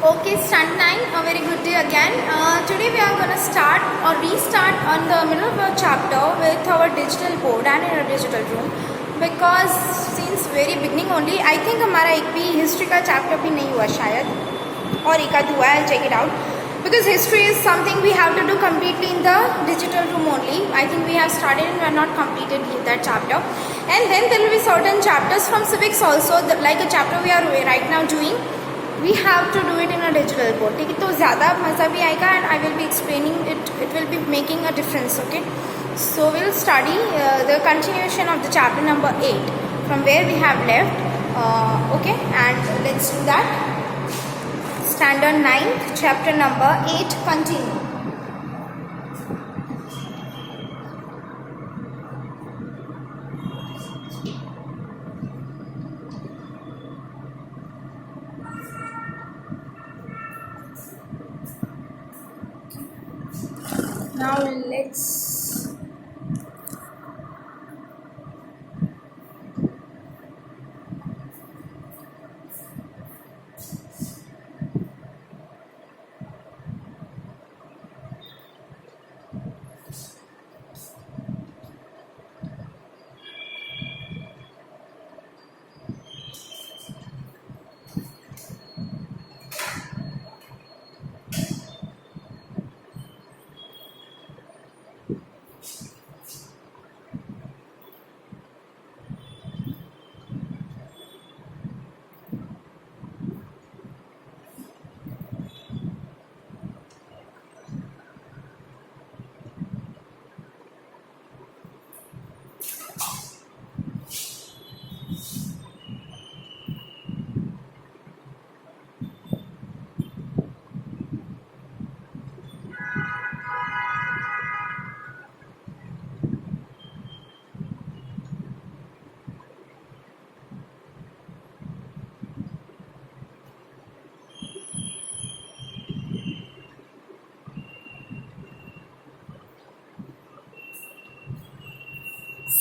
Okay, stand 9, a very good day again. Today we are going to start or restart on the middle of our chapter with our digital board and in our digital room, because since very beginning only I think हमारा एक भी history का chapter भी नहीं हुआ शायद, और एक आध हुआ है. I'll check it out, because history is something we have to do completely in the digital room only. I think we have started and we have not completed that chapter, and then there will be certain chapters from civics also, like a chapter we are right now doing. We have to do it in a digital board. ठीक है, तो ज़्यादा मज़ा भी आएगा and I will be explaining it. It will be making a difference. Okay, so we'll study the continuation of the chapter number 8 from where we have left. Okay, and let's do that. Standard 9, chapter number 8, continue. Now let's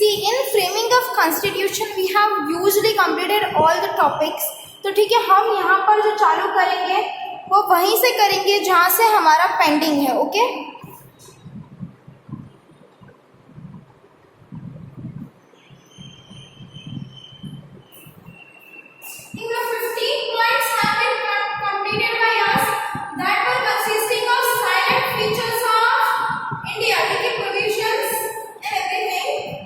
see, in framing of constitution we have usually completed all the topics. तो ठीक है, हम यहाँ पर जो चालू करेंगे वो वहीं से करेंगे जहाँ से हमारा पेंडिंग है. Okay, the 15 points have been completed by us, that were consisting of silent features of India, ठीक है, provisions and everything.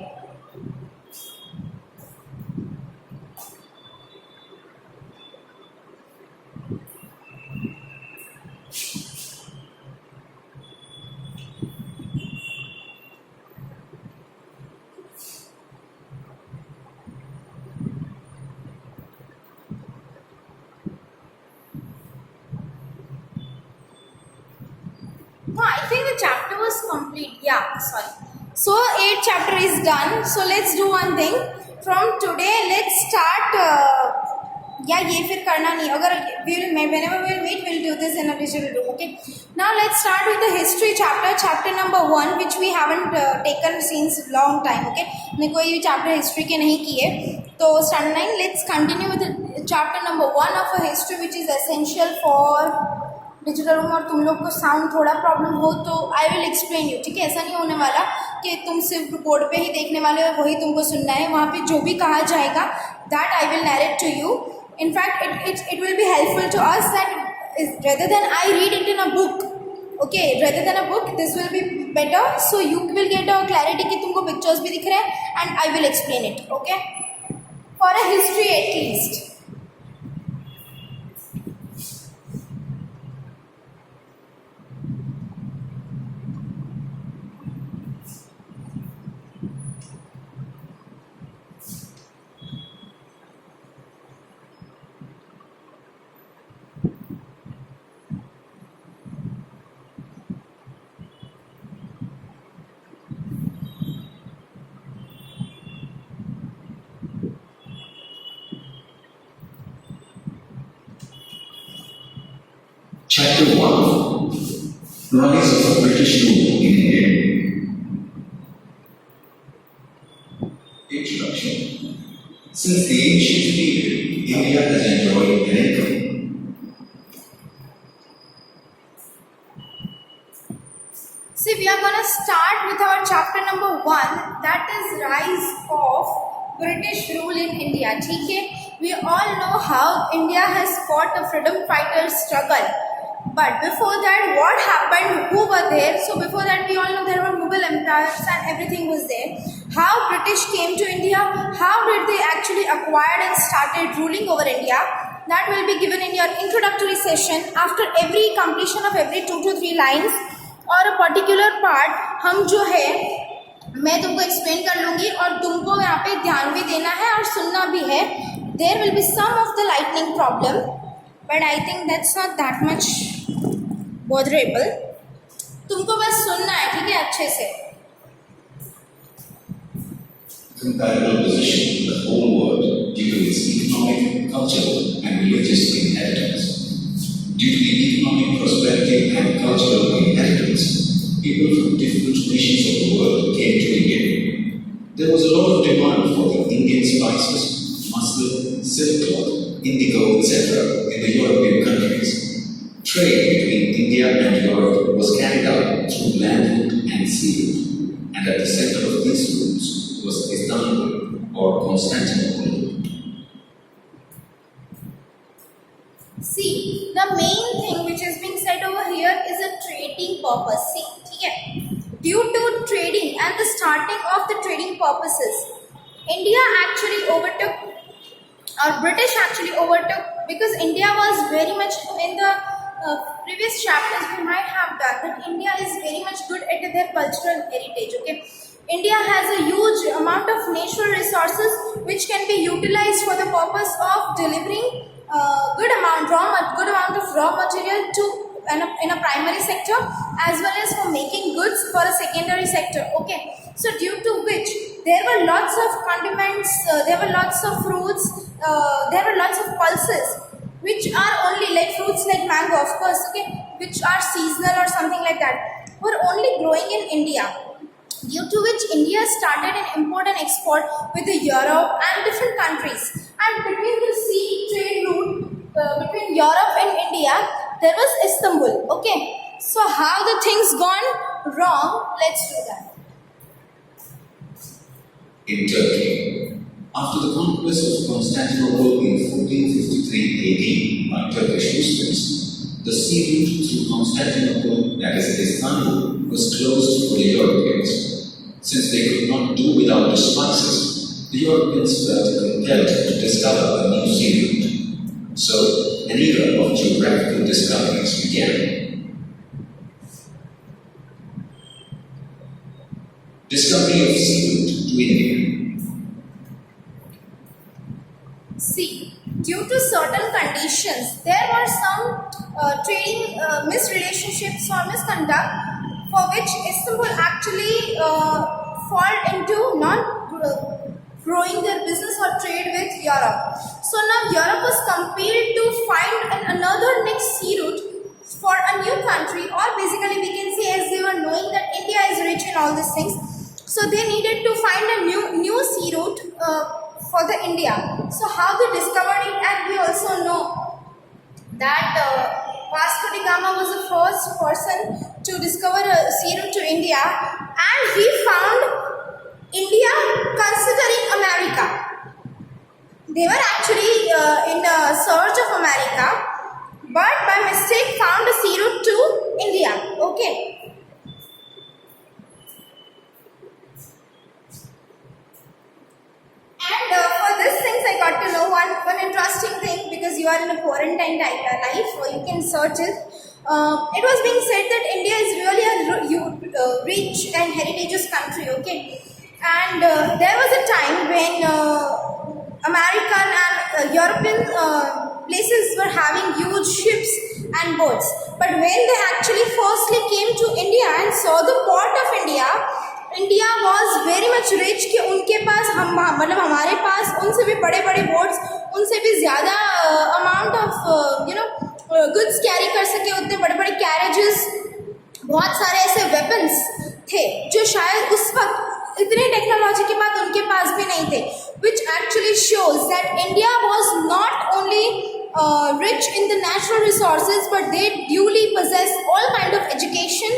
No, I think the chapter was complete. Yeah, sorry. So 8th chapter is done. So let's do one thing. From today, let's start. Yeah, ये फिर करना नहीं. अगर whenever we'll meet, we'll do this in a digital room. Okay. Now let's start with the history chapter, chapter number 1, which we haven't taken since long time. Okay. हमने कोई भी chapter history के नहीं किए. तो standard 9, let's continue with the chapter number 1 of a history, which is essential for digital room. और तुम लोग को साउंड थोड़ा प्रॉब्लम हो तो आई विल एक्सप्लेन यू. ठीक है, ऐसा नहीं होने वाला कि तुम सिर्फ बोर्ड पे ही देखने वाले और वही तुमको सुनना है. वहाँ पे जो भी कहा जाएगा that I will narrate to you. In fact it will be helpful to us that rather than I read it in a book. Okay, rather than a book this will be better, so you will get a clarity कि तुमको pictures भी दिख रहे हैं and I will explain it. Okay, for a history at least. Chapter 1, Rise of British Rule in India. Introduction. Since the ancient period, India has enjoyed an income. we are gonna start with our chapter number 1, that is rise of British rule in India. ठीक है, we all know how India has fought a freedom fighter struggle. But before that, what happened? Who were there? So before that, we all know there were Mughal empires and everything was there. How British came to India? How did they actually acquired and started ruling over India? That will be given in your introductory session. After every completion of every 2 to 3 lines और a particular part, हम जो है मैं तुमको explain कर लूँगी और तुमको यहाँ पे ध्यान भी देना है और सुनना भी है. There will be some of the lightning problem, but I think that's not that much botherable. तुमको बस सुनना है, ठीक है, अच्छे से. Comparable position in the whole world due to its economic, cultural, and religious inheritance. Due to the economic prosperity and cultural inheritance, people from different nations of the world came to India. There was a lot of demand for the Indian spices, muslin, silk cloth, indigo, etc. in the European countries. Trade between India and Europe was carried out through land route and sea route, and at the center of these routes was Istanbul or Constantinople. See, the main thing which is being said over here is a trading purpose. See, ठीक है, due to trading and the starting of the trading purposes, India actually overtook, or British actually overtook, because India was very much in the previous chapters we might have done that India is very much good at their cultural heritage. Okay, India has a huge amount of natural resources which can be utilized for the purpose of delivering good amount of raw material to in a primary sector as well as for making goods for a secondary sector. Okay, so due to which there were lots of condiments, there were lots of fruits, there were lots of pulses which are only like fruits like mango, of course, okay, which are seasonal or something like that, were only growing in India. Due to which India started an import and export with the Europe and different countries. And between the sea trade route between Europe and India, there was Istanbul. Okay, so how the things gone wrong? Let's do that. In Turkey, after the conquest of Constantinople in 1453 AD by Turkish Muslims, the sea route through Constantinople, that is Istanbul, was closed for the Europeans. Since they could not do without the spices, the Europeans felt compelled to discover a new sea route. So, an era of geographical discoveries began. Discovery of sea route to India. See, due to certain conditions, there were some trading misrelationships or misconduct for which Istanbul actually fall into not growing their business or trade with Europe. So now Europe was compelled to find another next sea route for a new country, or basically we can say as they were knowing that India is rich in all these things, so they needed to find a new sea route for the India. So how they discovered it, and we also know that Vasco da Gama was the first person to discover a sea route to India, and he found India considering America. They were actually in search of America, but by mistake found a sea route to India. Okay. And for these things, I got to know one interesting thing, because you are in a quarantine life, or you can search it. It was being said that India is really a rich and heritageous country, okay? And there was a time when American and European places were having huge ships and boats. But when they actually firstly came to India and saw the port of India, India was very much rich कि उनके पास मतलब हमारे पास उनसे भी बड़े boats, उनसे भी ज़्यादा अमाउंट ऑफ गुड्स कैरी कर सके, उतने बड़े कैरेजेस, बहुत सारे ऐसे वेपन्स थे जो शायद उस वक्त इतनी टेक्नोलॉजी के बाद उनके पास भी नहीं थे, which actually shows that India was not only rich in the natural resources, but they duly possessed all kind of education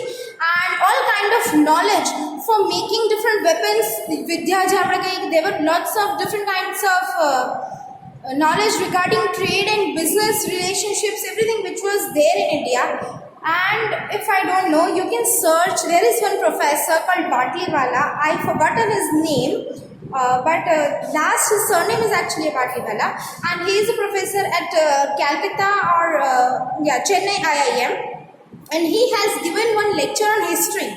and all kind of knowledge for making different weapons. Vidya there were lots of different kinds of knowledge regarding trade and business relationships, everything which was there in India. And if I don't know, you can search. There is one professor called Batliwala. I forgotten his name. But last his surname is actually Batliwala, and he is a professor at Calcutta or Chennai IIM, and he has given one lecture on history.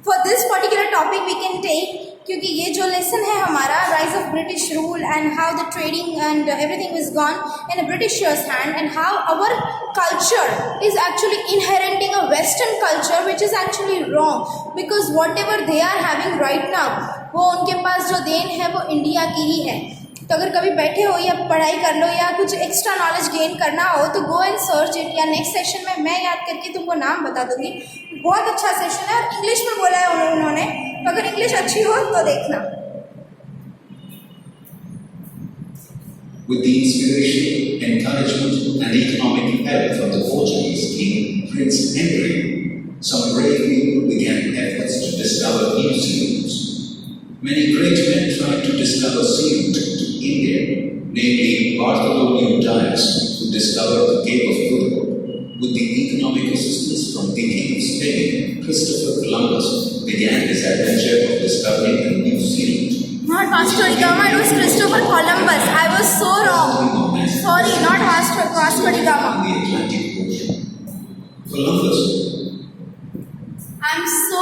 For this particular topic we can take, क्योंकि ये जो lesson है हमारा rise of British rule and how the trading and everything is gone in a Britishers hand, and how our culture is actually inheriting a Western culture which is actually wrong, because whatever they are having right now वो उनके पास जो then है वो India की ही है. तो अगर कभी बैठे हो या पढ़ाई कर लो या कुछ एक्स्ट्रा नॉलेज गेन करना हो तो गो एंड सर्च इट, या नेक्स्ट सेशन में मैं याद करके तुमको नाम बता दूंगी. बहुत अच्छा सेशन है और इंग्लिश में बोला है उन्होंने, तो अगर इंग्लिश अच्छी हो तो देखना. With the inspiration, encouragement, and economic help from the Portuguese king Prince Henry, some brave people began efforts to discover new sea routes. Many great men tried to discover sea routes to India, namely Bartholomew Dias, who discovered the Cape of Good Hope. With the economic assistance from the King of Spain, Christopher Columbus began his adventure of discovering a new sea route. Not Vasco da Gama, it was Christopher Columbus. I was so wrong. Sorry, not Vasco da Gama. In the Atlantic Ocean. Columbus. I'm so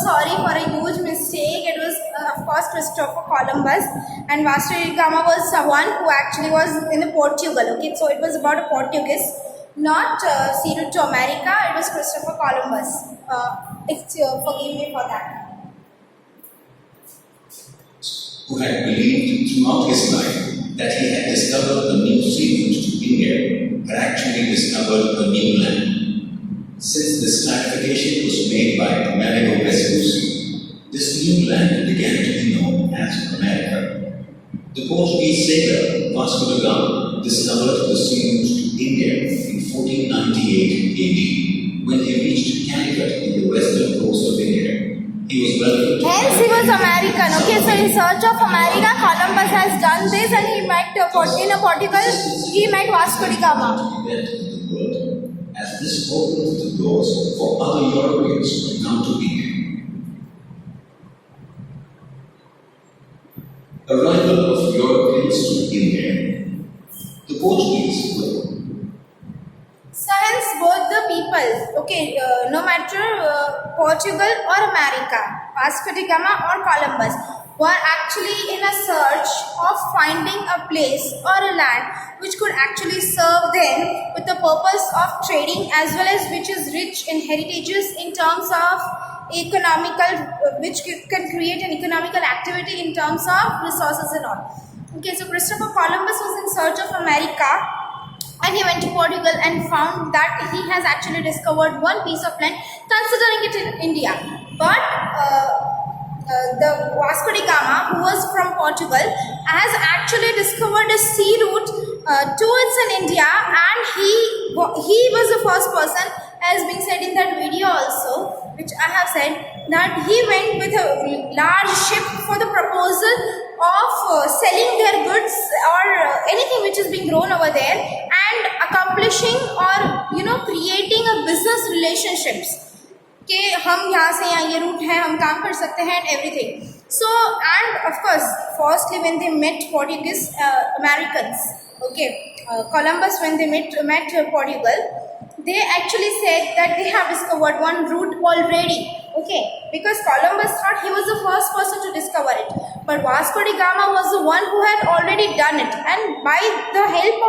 sorry for a huge mistake. It was of course Christopher Columbus, and Vasco da Gama was someone who actually was in the Portugal. Okay, so it was about a Portuguese, not sea route to America. It was Christopher Columbus. Forgive me for that. Who had believed throughout his life that he had discovered a new sea route to India, had actually discovered a new land. Since this clarification was made by Amerigo Vespucci, this new land began to be known as America. The Portuguese sailor Vasco da Gama discovered the sea route to India in 1498 AD when he reached Calicut in the western coast of India. He was welcomed. Hence he was American. Okay, so in search of America, Columbus has done this, and he met in Portugal. He met Vasco da Gama. As this opens the doors for other Europeans to come to India. Arrival of Europeans to India. The Portuguese were. So hence both the people, okay, no matter Portugal or America, Vasco da Gama or Columbus, were actually in a search of finding a place or a land which could actually serve them with the purpose of trading, as well as which is rich in heritages in terms of economical, which can create an economical activity in terms of resources and all. Okay, so Christopher Columbus was in search of America, and he went to Portugal and found that he has actually discovered one piece of land, considering it in India. But the Vasco da Gama, who was from Portugal, has actually discovered a sea route towards in India, and he was the first person, as being said in that video also, which I have said, that he went with a large ship for the proposal of selling their goods or anything which is being grown over there, and accomplishing or creating a business relationships कि हम यहाँ से यहाँ ये root है, हम काम कर सकते हैं and everything. So, and of course, firstly when they met Portuguese Americans, okay, Columbus, when they met Portugal, they actually said that they have discovered one route already, okay, because Columbus thought he was the first person to discover it, but Vasco da Gama was the one who had already done it, and by the help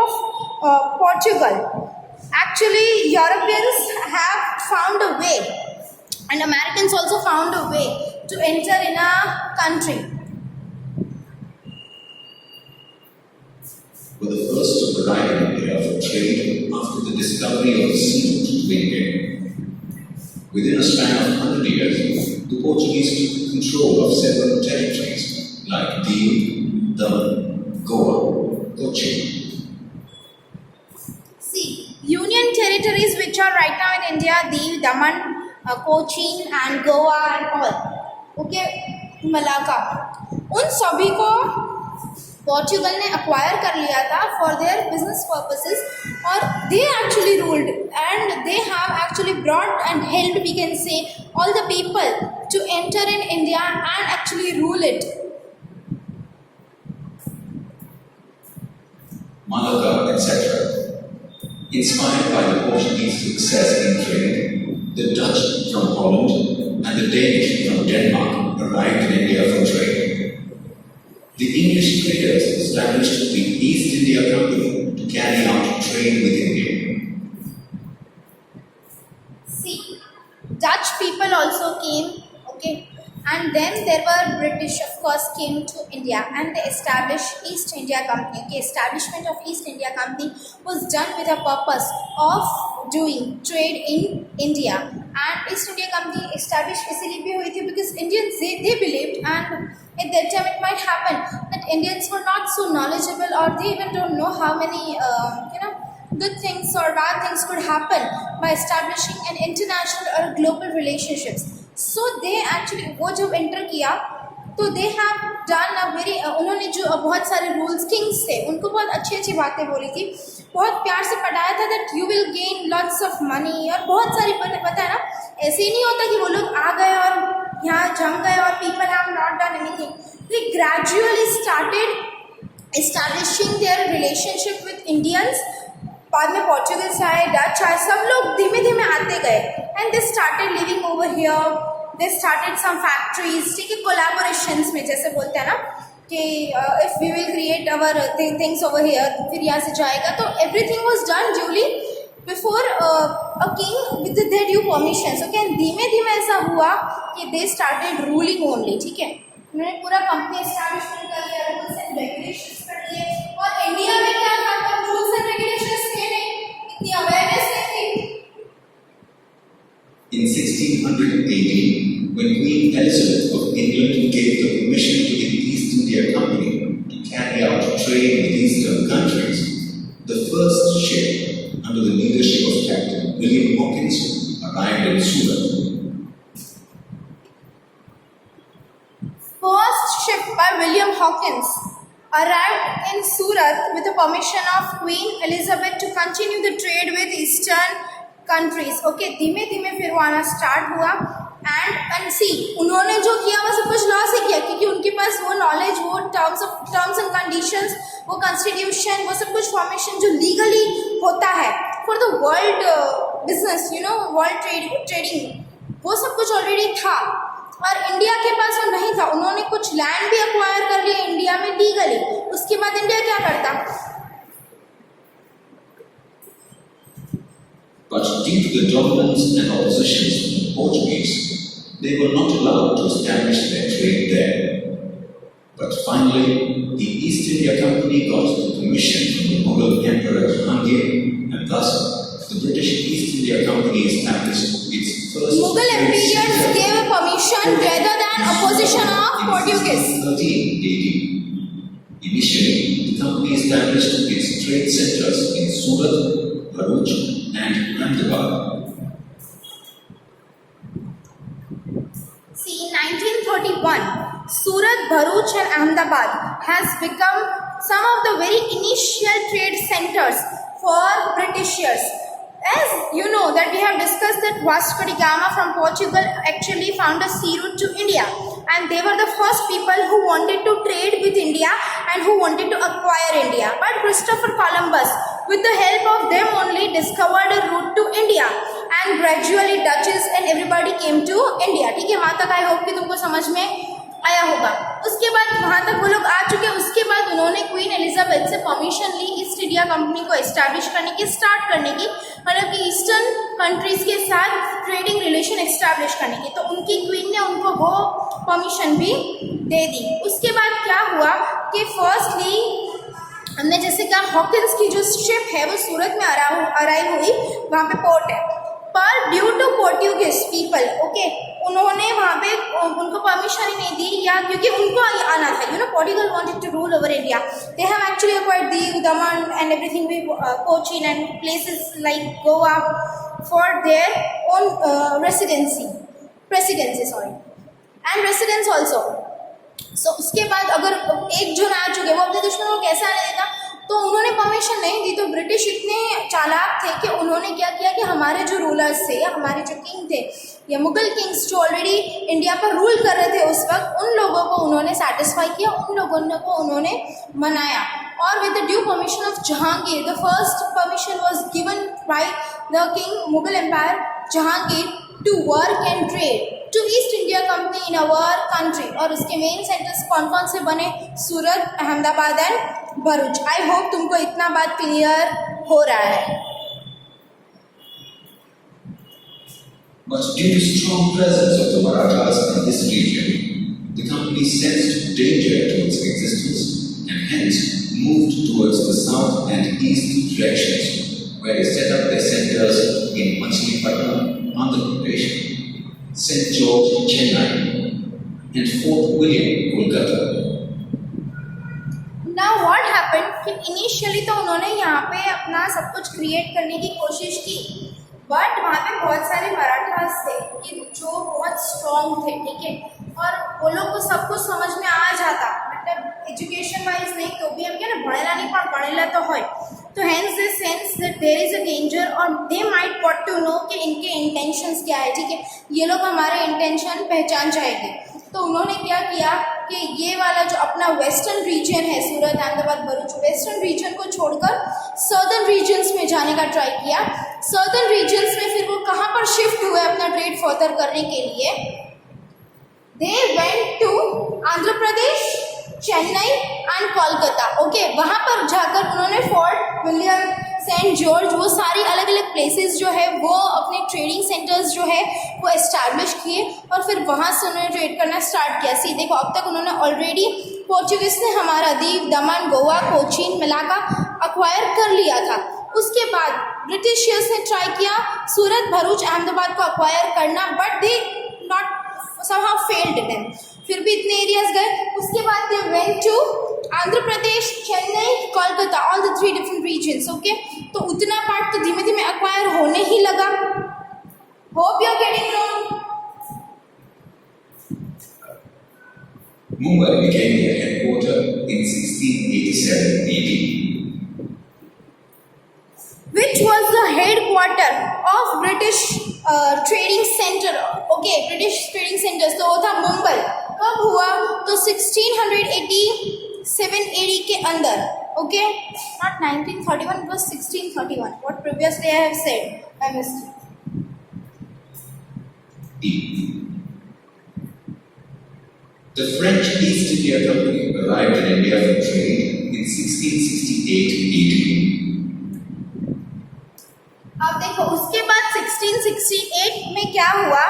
of Portugal, actually Europeans have found a way, and Americans also found a way to enter in a country. Were the first to arrive in India for trade after the discovery of the sea route to India. Within a span of 100 years, the Portuguese took control of several territories like Diu, Daman, Goa, Cochin. See, union territories which are right now in India, Diu, Daman, Cochin and Goa and all, okay, Malacca, उन सभी को Portugal ने acquire कर लिया था for their business purposes, और they actually ruled and they have actually brought and helped, we can say, all the people to enter in India and actually rule it. Malacca, etc. Inspired by the Portuguese success in trade, the Dutch from Holland and the Danish from Denmark arrived in India for trade. The English traders established the East India Company to carry out trade with India. See, Dutch people also came, okay, and then there were British, of course, came to India and they established East India Company. Okay, establishment of East India Company was done with a purpose of doing trade in India, and East India Company established इसलिए भी हुई थी because Indians they believed, and at that time it might happen that Indians were not so knowledgeable, or they even don't know how many good things or bad things could happen by establishing an international or global relationships. So they actually, वो जब enter किया तो they have done a very, उन्होंने जो बहुत सारे rules, Kings थे उनको बहुत अच्छी अच्छी बातें बोली थी, बहुत प्यार से पढ़ाया था that you will gain lots of money, और बहुत सारी पता है ना, ऐसे ही नहीं होता कि वो लोग आ गए और यहाँ जम गए और people have not done anything. They gradually started establishing their relationship with Indians. बाद में पोर्चुगल्स आए, डच आए, सब लोग धीमे धीमे आते गए and they started living over here, they started some factories, ठीक है, कोलैबोरेशंस में जैसे बोलते हैं ना कि if we will create our things over here, फिर यहाँ से जाएगा. तो everything was done duly before a king with their due permissions. Okay, and धीमे धीमे ऐसा हुआ कि दे स्टार्टेड रूलिंग ओनली, ठीक है, उन्होंने पूरा कंपनी एस्टैब्लिशमेंट कर लिया, रूल्स एंड रेगुलेशंस कर लिए. और इंडिया में क्या था, तब रूल्स एंड रेगुलेशंस थे नहीं, इतनी अवेयरनेस नहीं थी. In 1618, when Queen Elizabeth of England gave the permission to the East India Company to carry out trade with eastern countries, the first ship under the leadership of Captain William Hawkins arrived in Surat. First ship by William Hawkins arrived in Surat with the permission of Queen Elizabeth to continue the trade with eastern countries. Okay, धीमे धीमे फिर वो आना start हुआ and सी, उन्होंने जो किया वो सब कुछ लॉ से किया, क्योंकि उनके पास वो नॉलेज, वो टर्म्स एंड कंडीशंस, वो कॉन्स्टिट्यूशन, वो सब कुछ फॉर्मेशन जो लीगली होता है for the world business, you know, world trading, वो सब कुछ ऑलरेडी था. और इंडिया के पास वो नहीं था. उन्होंने कुछ लैंड भी अक्वायर कर लिया इंडिया में लीगली. उसके बाद इंडिया क्या करता? But due to the dominance and opposition of the Portuguese, they were not allowed to establish their trade there. But finally, the East India Company got the permission from the Mughal Emperor Jahangir, and thus the British East India Company established its first. Mughal Empires gave a permission rather than opposition of Portuguese. 13 AD. Initially, the company established its trade centers in Surat, Bharuch, and Ahmedabad. See, in 1931, Surat, Bharuch and Ahmedabad has become some of the very initial trade centers for Britishers. As you know that we have discussed that Vasco da Gama from Portugal actually found a sea route to India, and they were the first people who wanted to trade with India and who wanted to acquire India. But Christopher Columbus, with the help of them only, discovered a route to India, and gradually Dutches and everybody came to India. ठीक है, वहाँ तक I hope कि तुमको समझ में आया होगा. उसके बाद वहाँ तक वो लोग आ चुके. उसके बाद उन्होंने क्वीन एलिजाबेथ से परमिशन ली ईस्ट इंडिया कंपनी को एस्टैब्लिश करने की, स्टार्ट करने की, मतलब कि ईस्टर्न कंट्रीज के साथ ट्रेडिंग रिलेशन एस्टैब्लिश करने की. तो उनकी क्वीन ने उनको वो परमिशन भी दे दी. उसके बाद क्या हुआ कि फर्स्टली हमने जैसे कहा हॉकिंस की जो शिप है वो सूरत में अराइव हुई, वहाँ पे पोर्ट है. पर due to Portuguese people, okay, उन्होंने वहाँ पे उनको परमिशन ही नहीं दी, या क्योंकि उनको आना था, Portugal wanted to rule over India. They have actually acquired Diu, Daman and everything with Cochin and places like Goa for their own presidency and residence also. So उसके बाद अगर एक जो आ चुके वो अपने दुश्मन को कैसे आने देता, तो उन्होंने परमिशन नहीं दी। तो ब्रिटिश इतने चालाक थे कि उन्होंने क्या किया कि हमारे जो रूलर्स थे या हमारे जो किंग थे या मुगल किंग्स जो ऑलरेडी इंडिया पर रूल कर रहे थे उस वक्त, उन लोगों को उन्होंने सेटिस्फाई किया, उन लोगों को उन्होंने मनाया। और with the due permission of Jahangir, the first permission was given by the king Mughal empire Jahangir to work and trade to East India company in our country. और उसके मेन सेंटर्स कौन कौन से बने? Surat, Ahmedabad and Bharuch. I hope तुमको इतना बात clear हो रहा है। But due to strong presence of the Marathas in this region, the company sensed danger to its existence and hence moved towards the south and east directions, where they set up their centers in Machilipatnam, Andhra Pradesh, St. George, Chennai, and Fort William, Kolkata. Now what happened कि initially तो उन्होंने यहाँ पे अपना सब कुछ create करने की कोशिश की, बट वहाँ पे बहुत सारे मराठास थे कि जो बहुत स्ट्रॉन्ग थे, ठीक है, और वो लोग को सब कुछ समझ में आ जाता, मतलब एजुकेशन वाइज नहीं तो भी हम क्या ना पढ़ेला नहीं पढ़ेला तो है, तो hence they sense that there is a danger और they might got to know कि इनके इंटेंशंस क्या है, ठीक है, ये लोग हमारे इंटेंशन पहचान जाएंगे। तो उन्होंने क्या किया कि ये वाला जो अपना वेस्टर्न रीजन है, सूरत, अहमदाबाद, भरूच, वेस्टर्न रीजन को छोड़कर सदर्न रीजन्स में जाने का ट्राई किया। सदर्न रीजन्स में फिर वो कहाँ पर शिफ्ट हुए अपना ट्रेड फर्दर करने के लिए? They went to Andhra Pradesh, Chennai and Kolkata. Okay, वहाँ पर जाकर उन्होंने फोर्ट विलियम, सेंट जॉर्ज, वो सारी अलग अलग प्लेसेस जो है वो अपने ट्रेडिंग सेंटर्स जो है वो एस्टैब्लिश किए और फिर वहाँ से उन्होंने ट्रेड करना स्टार्ट किया। सी देखो, अब तक उन्होंने ऑलरेडी पोर्चुगीज ने हमारा दीव, दमन, गोवा, कोचीन, मिलाका अक्वायर कर लिया था। उसके बाद ब्रिटिशियर्स ने ट्राई किया सूरत, भरूच, अहमदाबाद को अक्वायर करना, but they not somehow failed them। फिर भी इतने एरियाज गए। उसके बाद they went to Andhra Pradesh, Chennai, Kolkata, all the 3 different regions. Okay, तो उतना पार्ट तो धीमे धीमे अक्वायर होने ही लगा। Hope you are getting no. Mumbai became their headquarters in 1687 AD. Which was the headquarter of British trading center? Okay, British trading centers तो वो था मुंबई। कब हुआ? तो 1687 AD के अंदर। Okay, not 1931, it was 1631. What previously I have said, I missed it. The French East India Company arrived in India for trade in 1668 AD. अब देखो, उसके बाद 1668 में क्या हुआ?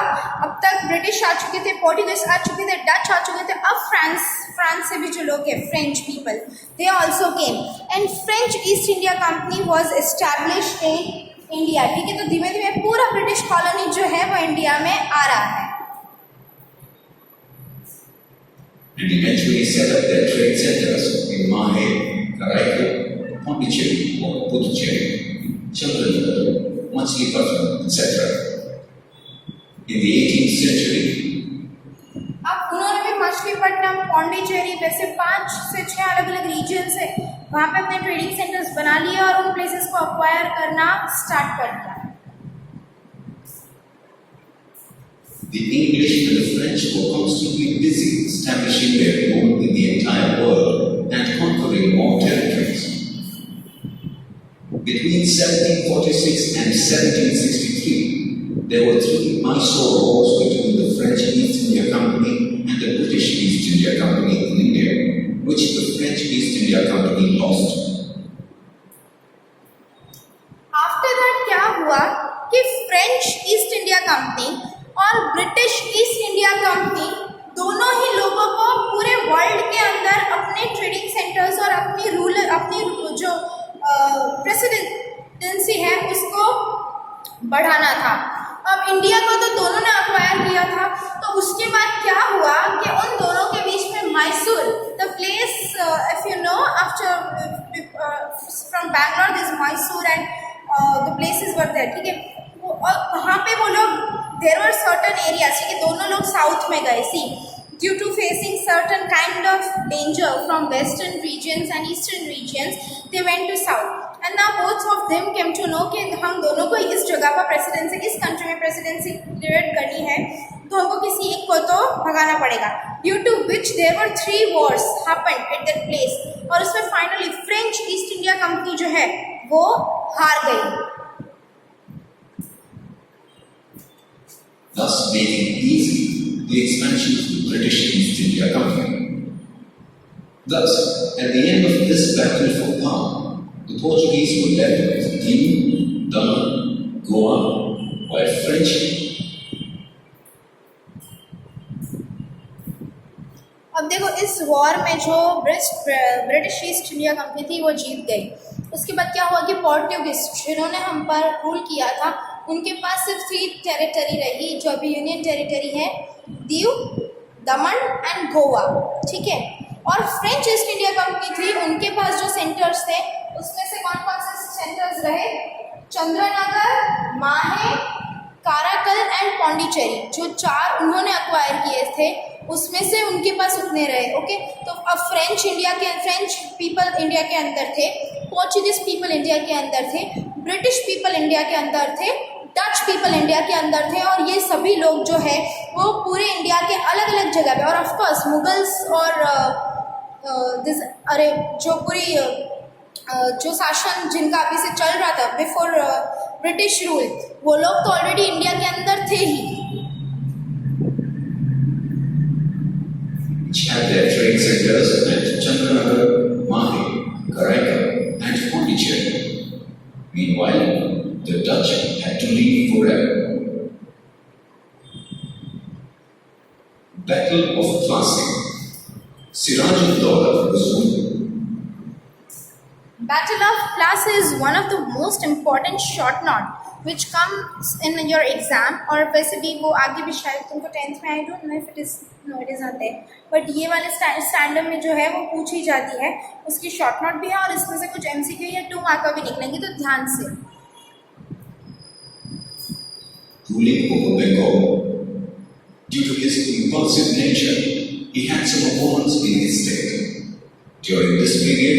अब तक ब्रिटिश आ चुके थे, पोर्टुगीज आ चुके थे, डच आ चुके थे, अब फ्रांस से भी जो लोग हैं, French people, they also came and French East India company was established in India. ठीक है, तो धीमे धीमे पूरा ब्रिटिश कॉलोनी जो है वो इंडिया में आ रहा है। And eventually set up their trade centers in Mahe, Karaikal, Pondicherry or Puducherry, Chandranagar, Machilipatnam, etc. In the 18th century, अब उन्होंने भी मछलीपट्टनम, पौंडीचेरी वैसे 5 से 6 अलग अलग रीजन है, वहाँ पे अपने ट्रेडिंग सेंटर्स बना लिए और उन प्लेसेस को अक्वायर करना स्टार्ट कर दिया। the English and the French were constantly busy establishing their rule in the entire world and conquering more territories. Between 1746 and 1763, there were 3 Mysore wars between the French East India Company and the British East India Company in India, which the French East India Company lost. After that क्या हुआ कि French East India company और British east India company दोनों ही लोगों को पूरे world के अंदर अपने ट्रेडिंग सेंटर्स और अपनी जो प्रेसिडेंसी है उसको बढ़ाना था। अब इंडिया को तो दोनों ने अक्वायर किया था, उसके बाद क्या हुआ कि उन दोनों के बीच में Mysore, the place if you know after from Bangalore this Mysore and the places were there, ठीक है। और वहाँ पे वो लोग देयर वर सर्टन एरियाज, ठीक है, दोनों लोग साउथ में गए। See due to facing certain kind of danger from western regions and eastern regions they went to south and now both of them came to know कि हम दोनों को इस जगह पर प्रेसिडेंसी, इस कंट्री में प्रेसिडेंसी क्रिएट करनी है, तो हमको किसी एक को तो भगाना पड़ेगा। Due to which there were 3 wars happened at that place, और उसमें finally French East India Company जो है वो हार गई। thus making easy the expansion of the British East India Company. Thus, at the end of this battle for power, the Portuguese were left with Diu, Daman, Goa, while French. अब देखो इस war में जो British east India company थी वो जीत गई। उसके बाद क्या हुआ कि पोर्टुगीज जिन्होंने हम पर रूल किया था उनके पास सिर्फ 3 टेरिटरी रही जो अभी यूनियन टेरिटरी है, दीव, दमन एंड गोवा, ठीक है। और फ्रेंच ईस्ट इंडिया कंपनी थी, उनके पास जो सेंटर्स थे उसमें से कौन कौन से सेंटर्स रहे, चंद्रनगर, माहे, काराकल एंड पौंडीचेरी, जो 4 उन्होंने अक्वायर किए थे उसमें से उनके पास उतने रहे। ओके, तो अब फ्रेंच पीपल इंडिया के अंदर थे, पोर्चुगीज पीपल इंडिया के अंदर थे, ब्रिटिश पीपल इंडिया के अंदर थे, डच पीपल इंडिया के अंदर थे, और ये सभी लोग जो है वो पूरे इंडिया के अलग अलग जगह पे, और ऑफ कोर्स मुगल्स और जो पूरी जो शासन जिनका अभी से चल रहा था बिफोर ब्रिटिश रूल, वो लोग तो ऑलरेडी इंडिया के अंदर थे ही। Which had their trade centers at Chandranagar, Mahe, Karaikal and Pondicherry. Meanwhile, the Dutch had to leave forever. Battle of Plassey. Siraj ud-Dawla was wounded. Battle of Plassey is one of the most important short note which comes in your exam, और वैसे भी वो आगे भी शायद तुमको 10th में, I don't know if it is not there, but ये वाले स्टैंडर्ड में जो है वो पूछी जाती है, उसकी शॉर्ट नोट भी है और इसमें से कुछ MCQ या 2 मार्क का भी निकलेंगे, तो ध्यान से। Ruling over Bengal. Due to his impulsive nature, he had some opponents in his state. During this period,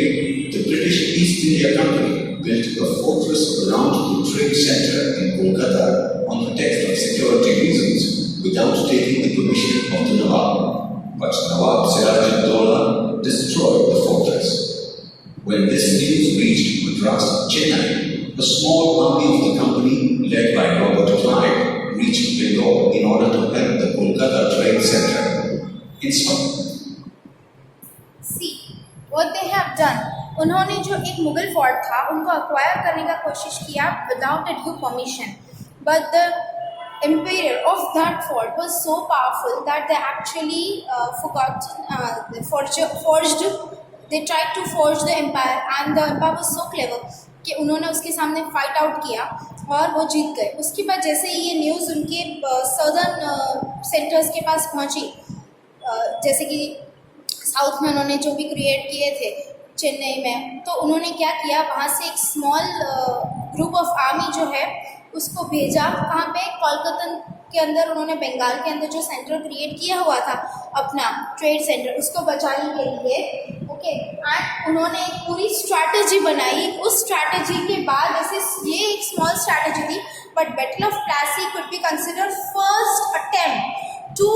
the British East India Company built a fortress around the trade center in Kolkata on pretext of security reasons without taking the permission of the Nawab. But Nawab Siraj ud-Dawla destroyed the fortress. When this news reached Madras, Chennai, a small army of the company led by Robert Clive reached Bengal in order to help the Kolkata trade center. See what they have done. उन्होंने जो एक Mughal fort था उनको acquire करने का कोशिश किया without a due permission, but the empire of that fort was so powerful that they actually they tried to forge the empire and the empire was so clever कि उन्होंने उसके सामने फाइट आउट किया और वो जीत गए। उसके बाद जैसे ही ये न्यूज़ उनके सदर्न सेंटर्स के पास पहुंची, जैसे कि साउथ में उन्होंने जो भी क्रिएट किए थे चेन्नई में, तो उन्होंने क्या किया, वहाँ से एक स्मॉल ग्रुप ऑफ आर्मी जो है उसको भेजा कहाँ पे, कोलकाता के अंदर। उन्होंने बंगाल के अंदर जो सेंटर क्रिएट किया हुआ था अपना ट्रेड सेंटर, उसको बचाने के लिए, ओके, एंड उन्होंने एक पूरी स्ट्रैटेजी बनाई। उस स्ट्रैटेजी के बाद, जैसे ये एक स्मॉल स्ट्रैटेजी थी, but battle of Plassey could be considered first attempt to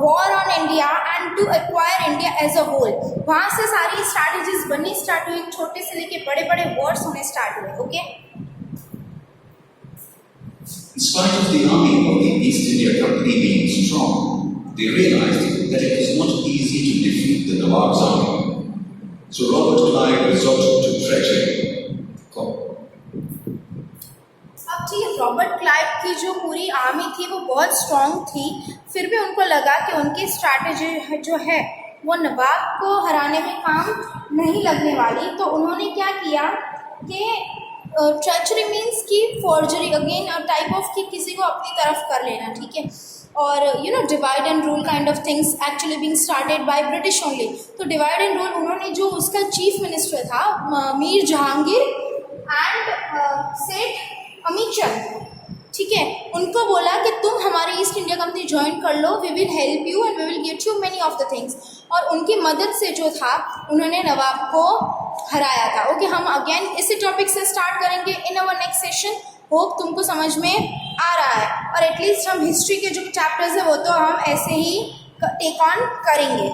war on India and to acquire India as a whole. वहाँ से सारी स्ट्रैटेजीज बननी स्टार्ट हुई, छोटे से लेके बड़े बड़े वॉर्स होने स्टार्ट हुए। Okay, In spite of the army of the East India Company being strong, they realized that it was not easy to defeat the Nawab's army. So Robert Clive resorted to treachery. अब ठीक, Robert Clive की जो पूरी army थी वो बहुत strong थी, फिर भी उनको लगा कि उनकी स्ट्रैटेजी जो है वो नवाब को हराने में काम नहीं लगने वाली। तो उन्होंने क्या किया कि ट्रेचरी मीन्स की फॉर्जरी, अगेन टाइप ऑफ कि किसी को अपनी तरफ कर लेना, ठीक है। और divide and rule kind of things actually being started by British only. तो डिवाइड एंड रूल उन्होंने जो उसका चीफ मिनिस्टर था मीर जहांगीर एंड सेठ अमीर चंद, ठीक है, उनको बोला कि तुम हमारी ईस्ट इंडिया कंपनी ज्वाइन कर लो, we will help you and we will get you many of the things. और उनकी मदद से जो था उन्होंने नवाब को हराया था। ओके, हम अगेन इसी टॉपिक से स्टार्ट करेंगे इन अवर नेक्स्ट सेशन। होप तुमको समझ में आ रहा है, और एटलीस्ट हम हिस्ट्री के जो चैप्टर्स है वो तो हम ऐसे ही टेक ऑन करेंगे।